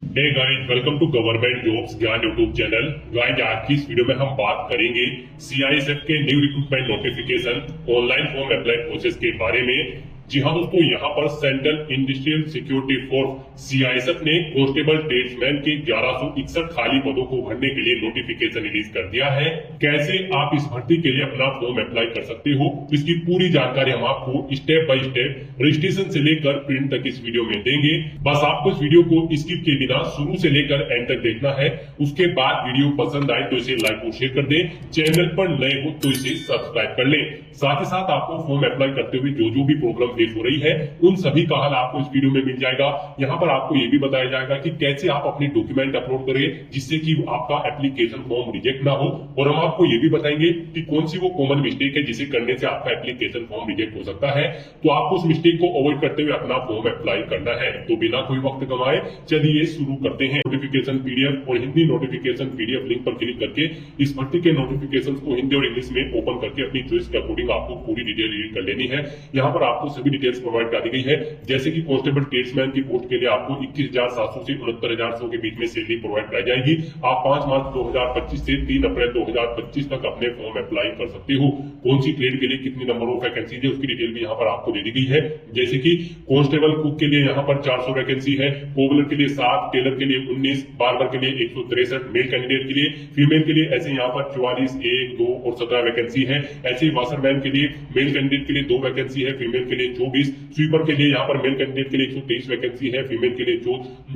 Hey guys, welcome to government jobs Gyan YouTube channel. Guys, आज की इस वीडियो में हम बात करेंगे सीआईएसएफ के new recruitment notification online form apply process के बारे में। जी हाँ दोस्तों, यहाँ पर central industrial security force CISF ने कांस्टेबल ट्रेड्समैन के 1161 खाली पदों को भरने के लिए नोटिफिकेशन रिलीज कर दिया है। कैसे आप इस भर्ती के लिए अपना फॉर्म अप्लाई कर सकते हो, इसकी पूरी जानकारी हम आपको स्टेप बाय स्टेप रजिस्ट्रेशन से लेकर प्रिंट तक इस वीडियो में देंगे। बस आपको इस वीडियो को स्किप किए बिना शुरू से लेकर एंड तक देखना है। उसके बाद वीडियो पसंद आए तो इसे लाइक और शेयर कर दें, चैनल पर नए हो तो इसे सब्सक्राइब कर लें। साथ ही साथ आपको फॉर्म अप्लाई करते हुए जो भी प्रॉब्लम फेस हो रही है उन सभी का हल आपको इस वीडियो में मिल जाएगा। यहाँ पर आपको ये भी बताया जाएगा कि कैसे आप अपने डॉक्यूमेंट अपलोड करें जिससे कि आपका एप्लीकेशन फॉर्म रिजेक्ट ना हो, और हम आपको ये भी बताएंगे कि कौन सी वो कॉमन मिस्टेक है जिसे करने से आपका एप्लीकेशन फॉर्म रिजेक्ट हो सकता है। तो आपको उस मिस्टेक को अवॉइड करते हुए अपना फॉर्म अप्लाई करना है। तो बिना कोई वक्त गंवाए चलिए शुरू करते हैं। नोटिफिकेशन पीडीएफ और हिंदी नोटिफिकेशन पीडीएफ लिंक पर क्लिक करके इस भर्ती के नोटिफिकेशन को हिंदी और इंग्लिश में ओपन करके अपनी चॉइस के अकॉर्डिंग आपको पूरी डिटेल रीड कर लेनी है। यहाँ पर आपको सभी डिटेल्स प्रोवाइड कर दी गई है, जैसे कि कांस्टेबल ट्रेड्समैन की पोस्ट के लिए आपको 21,700 से 69,100 के बीच में सैलरी प्रोवाइड कराई जाएगी। आप 5 मार्च 2025 से 3 अप्रैल 2025 तक अपने फॉर्म अप्लाई कर सकते हो। कौन सी ट्रेड के लिए कितनी नंबर ऑफ वैकेंसी है उसकी डिटेल भी यहाँ पर आपको दे दी गई है, जैसे कि कांस्टेबल कुक के लिए यहाँ पर 400 वैकेंसी है, कोबलर के लिए 7, टेलर के लिए 19, बार्बर के लिए 163, मेल कैंडिडेट के लिए, फीमेल के लिए ऐसे यहाँ पर 44, 1, 2 और 17 वैकेंसी है। ऐसे ही वाशरमैन के लिए मेल कैंडिडेट के लिए 2 वैकेंसी है, फीमेल के लिए 24, स्वीपर के लिए यहाँ पर मेल कैंडिडेट के लिए 123 वैकेंसी है, फीमेल के लिए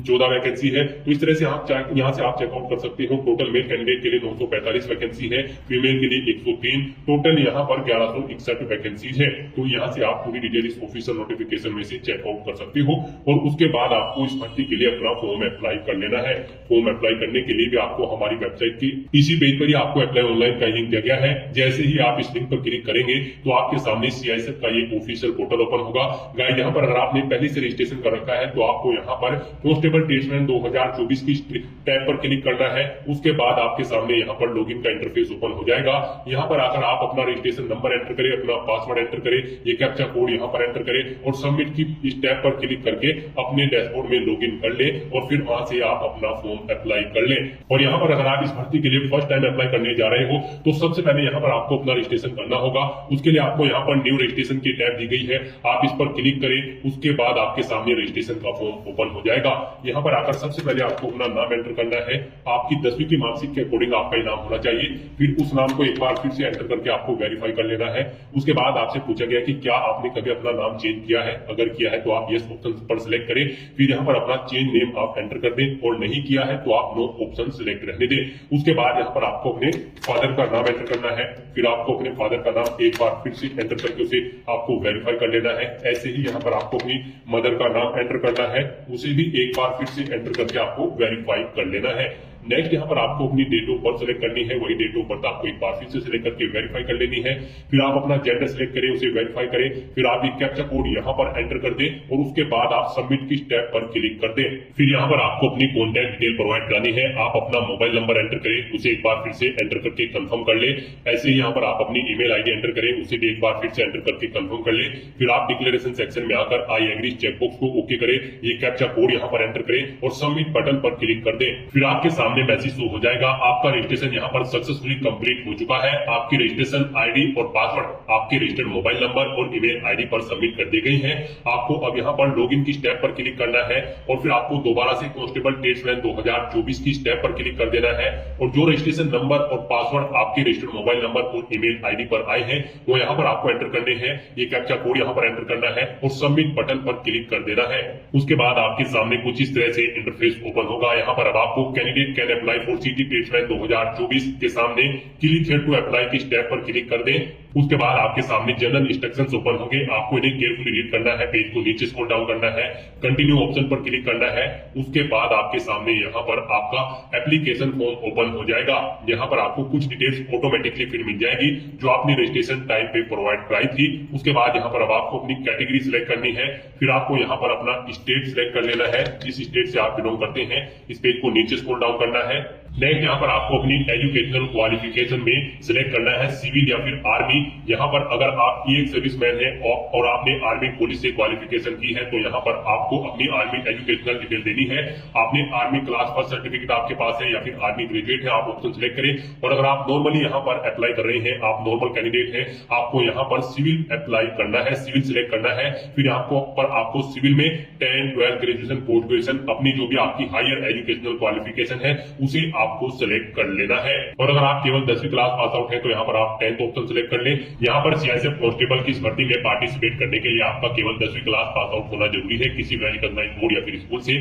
14 वैकेंसी है। तो इस तरह से आप यहाँ से आप चेकआउट कर सकते हो। टोटल मेल कैंडिडेट के लिए 945 वैकेंसी है, फीमेल के लिए 103, टोटल यहाँ पर 1161 वैकेंसीज है। तो यहाँ से आप पूरी डिटेल इस ऑफिशियल नोटिफिकेशन में से चेकआउट कर सकते हो, और उसके बाद आपको इस भर्ती के लिए अपना फॉर्म अप्लाई कर लेना है। फॉर्म अप्लाई करने के लिए भी आपको हमारी वेबसाइट की इसी पेज पर ही आपको अप्लाई ऑनलाइन का लिंक दिया गया है। जैसे ही आप इस लिंक पर क्लिक करेंगे तो आपके सामने सीआईएसएफ का ये ऑफिशियल पोर्टल ओपन होगा। गाइस, यहाँ पर अगर आपने पहले से रजिस्ट्रेशन कर रखा है तो आपको यहाँ पर कांस्टेबल ट्रेड्समैन 2024 की टैब पर क्लिक करना है। उसके बाद आपके सामने यहाँ पर लॉगिन का इंटरफेस ओपन हो जाएगा। यहाँ पर आकर आप अपना रजिस्ट्रेशन नंबर एंटर करें, अपना पासवर्ड एंटर करें, ये कैप्चा कोड यहाँ पर एंटर करें और सबमिट की इस टैब पर क्लिक करके अपने डैशबोर्ड में लॉगिन कर ले, और फिर वहां से आप अपना फॉर्म अप्लाई कर लें। और यहाँ पर अगर आप इस भर्ती के लिए फर्स्ट टाइम अप्लाई करने जा रहे हो तो सबसे पहले यहाँ पर आपको अपना रजिस्ट्रेशन करना होगा। उसके लिए आपको यहाँ पर न्यू रजिस्ट्रेशन की टैब दी गई है, आप इस पर क्लिक करें। उसके बाद आपके सामने रजिस्ट्रेशन का फॉर्म ओपन हो जाएगा। यहाँ पर आकर सबसे पहले आपको अपना नाम एंटर करना है। आपकी 10वीं की मार्कशीट के अकॉर्डिंग आपका नाम होना चाहिए। फिर उस नाम को एक बार फिर से एंटर करके आपको वेरीफाई कर लेना है। उसके बाद आपसे पूछा गया कि क्या आपने कभी अपना नाम चेंज किया है, अगर किया है तो आप यस ऑप्शन पर सिलेक्ट करें। फिर यहाँ पर अपना चेंज नेम आप एंटर कर दें, और नहीं किया है तो आप नो ऑप्शन सिलेक्ट रहने दें। उसके बाद यहाँ पर आपको अपने फादर का नाम एंटर करना है। फिर आपको अपने फादर का नाम एक बार फिर से एंटर करके उसे आपको वेरीफाई कर लेना है। ऐसे ही यहाँ पर आपको अपनी मदर का नाम एंटर करना है, उसे भी एक बार फिर से एंटर करके आपको वेरीफाई कर लेना है। नेक्स्ट यहाँ पर आपको अपनी डेट ऑफ बर्थ सेलेक्ट करनी है, वही डेट ऑफ बर्थ आपको एक बार फिर से सिलेक्ट करके वेरीफाई कर लेनी है। फिर आप अपना जेंडर सेलेक्ट करें, उसे वेरीफाई करें। फिर आप एक कैप्चा कोड यहाँ पर एंटर कर दें, और उसके बाद आप सबमिट की स्टेप पर क्लिक कर दें। फिर यहाँ पर आपको अपनी कॉन्टैक्ट डिटेल प्रोवाइड करानी है। आप अपना मोबाइल नंबर एंटर करें, उसे एक बार फिर से एंटर करके कंफर्म कर ले। ऐसे ही यहाँ पर आप अपनी ईमेल आईडी एंटर करें, उसे भी एक बार फिर से एंटर करके कंफर्म कर ले। फिर आप डिक्लेरेशन सेक्शन में आकर आई एग्री चेकबॉक्स को ओके करें, ये कैप्चा कोड यहाँ पर एंटर करें और सबमिट बटन पर क्लिक कर दें। फिर आपके सामने मैसेज शो हो जाएगा, आपका रजिस्ट्रेशन यहाँ पर सक्सेसफुली कंप्लीट हो चुका है। आपकी रजिस्ट्रेशन आईडी और पासवर्ड आपके रजिस्टर्ड मोबाइल नंबर और ईमेल आईडी पर सबमिट कर दी गई है। आपको अब यहाँ पर लॉगिन की स्टेप पर क्लिक करना है, और फिर आपको दोबारा से कांस्टेबल ट्रेड्समैन 2024 की स्टेप पर क्लिक कर देना है। और जो रजिस्ट्रेशन नंबर और पासवर्ड आपके रजिस्टर्ड मोबाइल नंबर और ईमेल आईडी पर आए हैं वो यहाँ पर आपको एंटर करने हैं। ये कैप्चा कोड यहाँ पर एंटर करना है और सबमिट बटन पर क्लिक कर देना है। उसके बाद आपके सामने कुछ इस तरह से इंटरफेस ओपन होगा। यहाँ पर अब आपको candidate can apply for city tradesman 2024 के सामने क्लिक हियर टू अप्लाई की स्टेप पर क्लिक कर दें। उसके बाद आपके सामने जनरल इंस्ट्रक्शंस ओपन होंगे, आपको इन्हें केयरफुली रीड करना है। पेज को नीचे स्क्रॉल डाउन करना है, कंटिन्यू ऑप्शन पर क्लिक करना है। उसके बाद आपके सामने यहाँ पर आपका एप्लीकेशन फॉर्म ओपन हो जाएगा। यहाँ पर आपको कुछ डिटेल्स ऑटोमेटिकली फिर मिल जाएगी जो आपने रजिस्ट्रेशन टाइम पे प्रोवाइड कराई थी। उसके बाद यहाँ पर अब आपको अपनी कैटेगरी सिलेक्ट करनी है। फिर आपको यहाँ पर अपना स्टेट सिलेक्ट कर लेना है, जिस स्टेट से आप बिलोंग करते हैं। इस पेज को नीचे स्क्रॉल डाउन करना है, नेक्स्ट यहाँ पर आपको अपनी एजुकेशनल क्वालिफिकेशन में सिलेक्ट करना है सिविल या फिर आर्मी। यहाँ पर अगर आप एक सर्विसमैन है और आपने आर्मी पुलिस से क्वालिफिकेशन की है तो यहाँ पर आपको अपनी आर्मी एजुकेशनल डिटेल देनी है। आपने आर्मी क्लास फर्स्ट सर्टिफिकेट आपके पास है या फिर आर्मी ग्रेजुएट है, आप ऑप्शन सिलेक्ट करें। और अगर आप नॉर्मली यहाँ पर अप्लाई कर रहे हैं, आप नॉर्मल कैंडिडेट है, आपको यहाँ पर सिविल अप्लाई करना है, सिविल सिलेक्ट करना है। फिर आपको सिविल में 10, 12 ग्रेजुएशन, पोस्ट ग्रेजुएशन, अपनी जो भी आपकी हायर एजुकेशनल क्वालिफिकेशन है उसे आपको सिलेक्ट कर लेना है। और अगर आप केवल 10वीं क्लास पास आउट है तो यहाँ पर आप 10th ऑप्शन सिलेक्ट कर लें। यहाँ पर सीआईएसएफ कांस्टेबल की इस भर्ती में पार्टिसिपेट करने के लिए आपका केवल 10वीं क्लास पास आउट होना जरूरी है किसी वेल रिकॉग्नाइज्ड बोर्ड या फिर स्कूल से।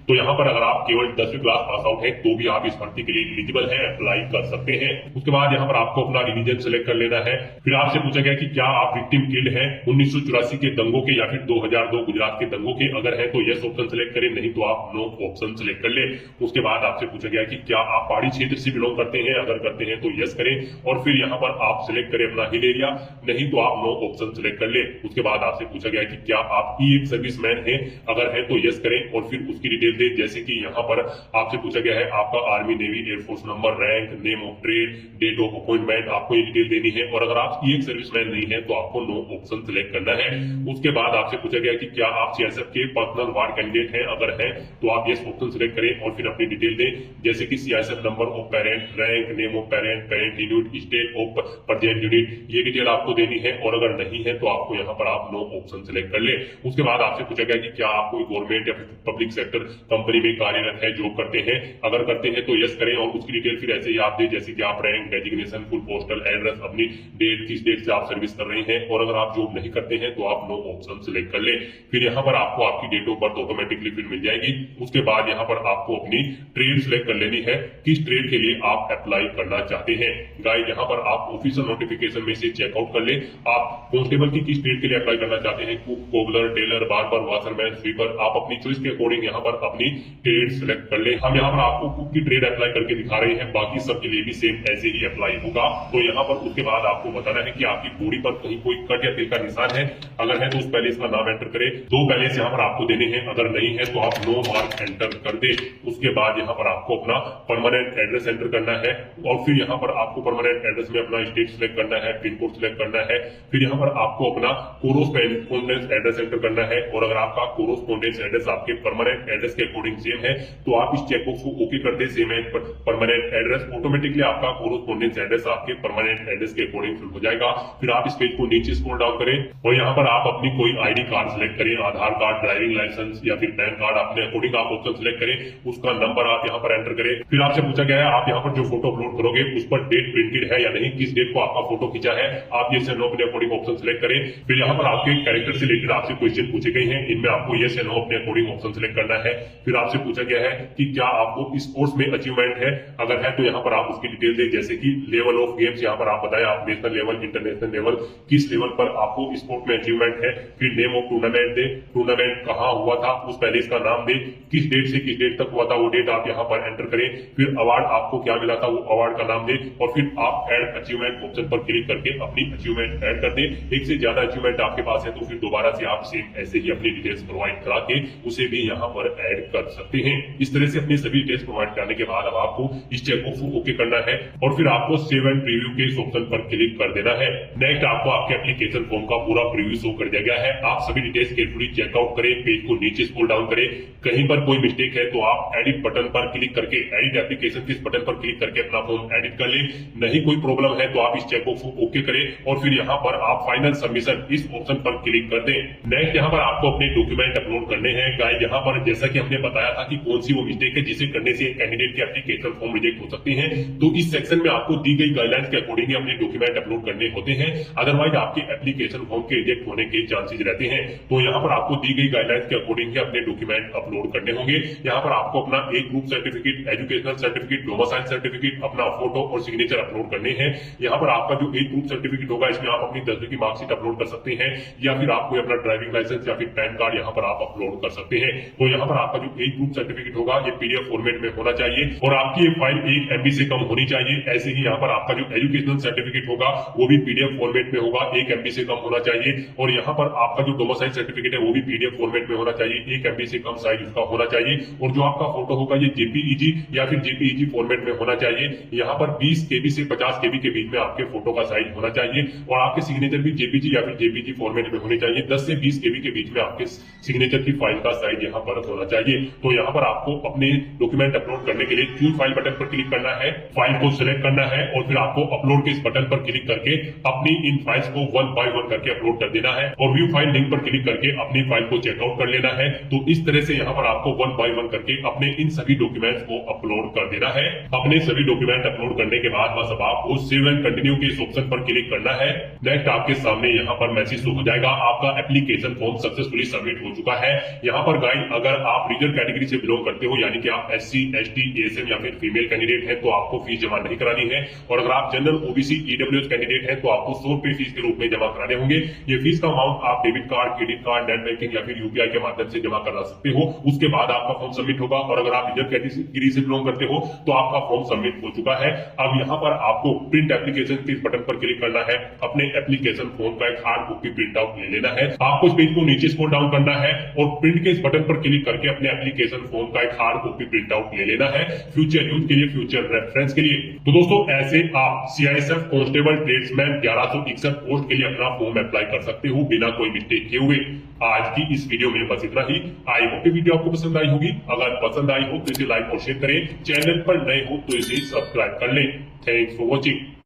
तो यहाँ पर अगर आप केवल 10वीं क्लास पास आउट है तो भी आप इस भर्ती के लिए एलिजिबल है, अप्लाई कर सकते हैं। उसके बाद यहाँ पर आपको अपना रिलीजन सिलेक्ट कर लेना है। फिर आपसे पूछा गया कि क्या आप विक्टिम किल्ड है 1984 के दंगों के या फिर 2002 गुजरात के दंगों के, अगर है तो यस ऑप्शन सिलेक्ट करें, नहीं तो आप नो ऑप्शन सिलेक्ट कर ले। उसके बाद आपसे पूछा गया कि क्या आप पहाड़ी क्षेत्र से बिलोंग करते हैं, अगर करते हैं तो यस करें। और फिर यहाँ पर आप सिलेक्ट करें अपना हिल एरिया, नहीं तो आप नो ऑप्शन सिलेक्ट कर ले। उसके बाद आपसे पूछा गया कि क्या आप एक सर्विसमैन है, अगर है तो यस करें और फिर उसकी डिटेल दें। जैसे कि यहाँ पर आपसे पूछा गया है आपका army, navy, air force number, rank, name of trade, date of appointment, आपको ये डिटेल देनी है। और अगर आप एक सर्विसमैन नहीं है तो आपको नो ऑप्शन सिलेक्ट करना है। उसके बाद आपसे पूछा गया कि क्या आप सीआईएसएफ के पर्सनल वार्ड कैंडिडेट हैं, अगर है तो आप यस ऑप्शन सिलेक्ट करें और फिर अपनी डिटेल दें। जैसे कि CISF number of parent, rank, name of parent, parent unit, state of present unit, ये डिटेल आपको देनी है। और अगर नहीं है तो आपको यहाँ पर आप नो ऑप्शन सिलेक्ट कर ले। उसके बाद आपसे पूछा गया कि क्या आप कोई गवर्नमेंट या फिर पब्लिक सेक्टर कंपनी में कार्यरत है, जॉब करते हैं, अगर करते हैं तो यस करें और उसकी डिटेल फिर ऐसे ही आप दें। जैसे कि आप rank, designation, full postal address, अपनी डेट, किस डेट से आप सर्विस कर रहे हैं। और अगर आप जॉब नहीं करते हैं तो आप नो ऑप्शन सिलेक्ट कर ले। फिर यहाँ पर आपको आपकी डेट ऑफ बर्थ ऑटोमेटिकली फिर मिल जाएगी। उसके बाद यहाँ पर आपको अपनी ट्रेड सिलेक्ट कर लेनी है, किस ट्रेड के लिए आप अप्लाई करना चाहते हैं। गाइस यहाँ पर आप ऑफिशियल नोटिफिकेशन में से चेकआउट कर ले, आप कांस्टेबल की किस ट्रेड के लिए अप्लाई करना चाहते हैं, cook, cobbler, tailor, barber, washerman, sweeper. आप अपनी चॉइस के अकॉर्डिंग यहाँ पर अपनी ट्रेड सिलेक्ट कर ले। हम यहाँ पर आपको कुक की ट्रेड अप्लाई करके दिखा रहे हैं, बाकी सबके लिए भी सेम ऐसे ही अप्लाई होगा। तो यहाँ पर उसके बाद आपको बताना है कि आपकी बॉडी पर कहीं कोई कट या तिल का निशान है, अगर है तो उस पैलेस का नाम एंटर करें। 2 पैलेस यहाँ पर आपको देने हैं, अगर नहीं है तो आप नो मार्क एंटर कर दे। उसके बाद यहाँ पर आपको अपना परमानेंट एड्रेस एंटर करना है और फिर यहाँ पर आपको परमानेंट एड्रेस में अपना स्टेट सिलेक्ट करना है, पिन कोड सिलेक्ट करना है। फिर यहाँ पर आपको अपना कोरोस्पोंडेंस एड्रेस एंटर करना है। और अगर आपका कोरोस्पोंडेंस एड्रेस आपके परमानेंट एड्रेस के अकॉर्डिंग सेम है तो आप इस चेकबॉक्स को ओके कर दे, सेम है परमानेंट एड्रेस, ऑटोमेटिकली आपका कोरोस्पोंडेंस एड्रेस आपके परमानेंट एड्रेस के अकॉर्डिंग फिल हो जाएगा। फिर आप इस पेज को नीचे स्क्रॉल डाउन करें और यहाँ पर आप अपनी कोई आईडी कार्ड सिलेक्ट करें, आधार कार्ड, ड्राइविंग लाइसेंस या फिर पैन कार्ड, अपने अकॉर्डिंग आप ऑप्शन सिलेक्ट करें, उसका नंबर आप यहाँ पर एंटर करें। फिर आपसे पूछा गया है आप यहाँ पर जो फोटो अपलोड करोगे उस पर डेट प्रिंटेड है या नहीं, किस डेट को आपका फोटो खींचा है, आप ये से नो अपने अकॉर्डिंग ऑप्शन सिलेक्ट करें। फिर यहाँ पर आपके कैरेक्टर से रिलेटेड आपसे क्वेश्चन पूछे गए हैं, इनमें आपको ये से नो अपने अकॉर्डिंग ऑप्शन सिलेक्ट करना है। फिर आपसे पूछा गया है कि क्या आपको स्पोर्ट्स में अचीवमेंट है, अगर है तो यहाँ पर आप उसकी डिटेल दें। जैसे कि लेवल ऑफ गेम्स यहाँ पर आप बताएं, आप नेशनल लेवल, इंटरनेशनल लेवल, किस लेवल पर आपको स्पोर्ट में अचीवमेंट है। फिर name of tournament they, tournament कहाँ हुआ था, उस पैलेस का नाम दे, किस डेट से किस डेट तक हुआ था वो डेट आप यहाँ पर एंटर करें। फिर अवार्ड आपको क्या मिला था वो अवार्ड का नाम दे और फिर आप एड अचीवमेंट ऑप्शन पर क्लिक करके अपनी अचीवमेंट ऐड कर दें। एक से ज्यादा अचीवमेंट आपके पास है तो फिर दोबारा से आप सेम ऐसे ही अपनी डिटेल्स प्रोवाइड करा के उसे भी यहाँ पर ऐड कर सकते हैं। इस तरह से अपनी सभी डिटेल्स प्रोवाइड करने के बाद अब आपको इस चेकबॉक्स को ओके करना है और फिर आपको सेव एंड प्रीव्यू के इस ऑप्शन पर क्लिक कर देना है। नेक्स्ट आपको आपके एप्लीकेशन फॉर्म का पूरा प्रीव्यू शो कर दिया गया है। आप सभी डिटेल्स केयरफुली चेकआउट करें, पेज को नीचे स्क्रॉल डाउन करें, कहीं पर कोई मिस्टेक है तो आप एडिट बटन पर क्लिक करके, एडिट एप्लीकेशन के इस बटन पर क्लिक करके अपना फॉर्म एडिट कर लें। नहीं कोई प्रॉब्लम है तो आप इस चेकबॉक्स को ओके करें और फिर यहाँ पर आप फाइनल सबमिशन इस ऑप्शन पर क्लिक कर दें। नेक्स्ट यहाँ पर आपको अपने डॉक्यूमेंट अपलोड करने हैं। गाइस यहाँ पर जैसा कि हमने बताया था कि कौन सी वो मिस्टेक है जिसे करने से कैंडिडेट के एप्लीकेशन फॉर्म रिजेक्ट हो सकते हैं, तो इस सेक्शन में आपको दी गई गाइडलाइंस के अकॉर्डिंग अपने डॉक्यूमेंट अपलोड करने होते हैं, अदरवाइज आपके एप्लीकेशन फॉर्म के रिजेक्ट होने के चांसेस रहते हैं। तो यहाँ पर आपको दी गई गाइडलाइंस के अकॉर्डिंग अपने डॉक्यूमेंट अपलोड करने होंगे। यहाँ पर आपको अपना एक group certificate, educational certificate, domicile certificate, अपना फोटो और सिग्नेचर अपलोड करने हैं। यहाँ पर आपका जो एक ग्रुप सर्टिफिकेट होगा इसमें आप अपनी 10वीं की मार्कशीट अपलोड कर सकते हैं या फिर आप कोई अपना ड्राइविंग लाइसेंस या फिर पैन कार्ड यहाँ पर आप अपलोड कर सकते हैं। तो यहाँ पर आपका आपका जो एज ग्रुप सर्टिफिकेट होगा ये पीडीएफ फॉर्मेट में होना चाहिए और आपकी ये फाइल 1 MB से कम होनी चाहिए। ऐसे ही यहाँ पर आपका जो एजुकेशनल सर्टिफिकेट होगा वो भी पीडीएफ फॉर्मेट में होगा, 1 MB से कम होना चाहिए। और यहाँ पर आपका जो डोमिसाइल सर्टिफिकेट है वो भी पीडीएफ फॉर्मेट में होना चाहिए, 1 MB से कम साइज उसका होना चाहिए। और जो आपका फोटो होगा ये जेपीईजी या फिर जेपीईजी फॉर्मेट में होना चाहिए। यहाँ पर 20 KB से 50 KB के बीच में आपके फोटो का साइज होना चाहिए और आपके सिग्नेचर भी जेपीजी या फिर जेपीजी फॉर्मेट में होने चाहिए। 10 से 20 KB के बीच में आपके सिग्नेचर की फाइल का साइज यहाँ पर होना चाहिए। तो यहाँ पर आपको अपने डॉक्यूमेंट अपलोड करने के लिए चूज फाइल बटन पर क्लिक करना है, फाइल को सिलेक्ट करना है और फिर आपको अपलोड के इस बटन पर क्लिक करके अपनी इन फाइल्स को 1 by 1 करके अपलोड कर देना है और व्यू फाइल लिंक पर क्लिक करके अपनी फाइल को चेकआउट कर लेना है। तो इस तरह से यहाँ पर आपको 1 by 1 करके अपने इन सभी डॉक्यूमेंट्स को अपलोड कर देना है। अपने सभी डॉक्यूमेंट अपलोड करने के बाद बस अब आपको सेव एंड कंटिन्यू के इस ऑप्शन पर क्लिक करना है। नेक्स्ट आपके सामने यहाँ पर मैसेज शो हो जाएगा, आपका एप्लीकेशन फॉर्म सक्सेसफुली सबमिट हो चुका है। यहाँ पर गाइस अगर आप रिजर्व कैटेगरी से बिलोंग करते हो यानी कि आप SC ST ASM या फिर फीमेल कैंडिडेट है तो आपको फीस जमा नहीं करानी है और अगर आप जनरल OBC EWS कैंडिडेट है तो आपको 100 रुपए फीस के रूप में जमा कराने होंगे। ये फीस का अमाउंट आप debit card, credit card, net banking या फिर UPI के माध्यम से जमा करा सकते हो। उसके बाद आपका फॉर्म सबमिट होगा और अगर आप रिजर्व कैटेगरी से बिलोंग करते हो तो आपका फॉर्म सबमिट हो चुका है। अब यहाँ पर आपको प्रिंट एप्लीकेशन के बटन पर क्लिक करना है, अपने एप्लीकेशन फॉर्म का एक हार्ड कॉपी प्रिंट आउट ले लेना है। आपको इस पेज को नीचे स्क्रॉल डाउन करना है और प्रिंट के इस बटन पर क्लिक करके अपने एप्लीकेशन फॉर्म का एक हार्ड कॉपी प्रिंट आउट ले लेना है, फ्यूचर यूज के लिए, फ्यूचर रेफरेंस के लिए। तो दोस्तों ऐसे आप CISF कांस्टेबल ट्रेड्समैन 1161 पोस्ट के लिए अपना फॉर्म अप्लाई कर सकते हो बिना कोई मिस्टेक किए हुए। आज की इस वीडियो में बस इतना ही। आई होप कि वीडियो आपको पसंद आई होगी। अगर पसंद आई हो तो इसे लाइक और शेयर करें, चैनल पर नए हो तो इसे सब्सक्राइब कर लें। Thanks for watching.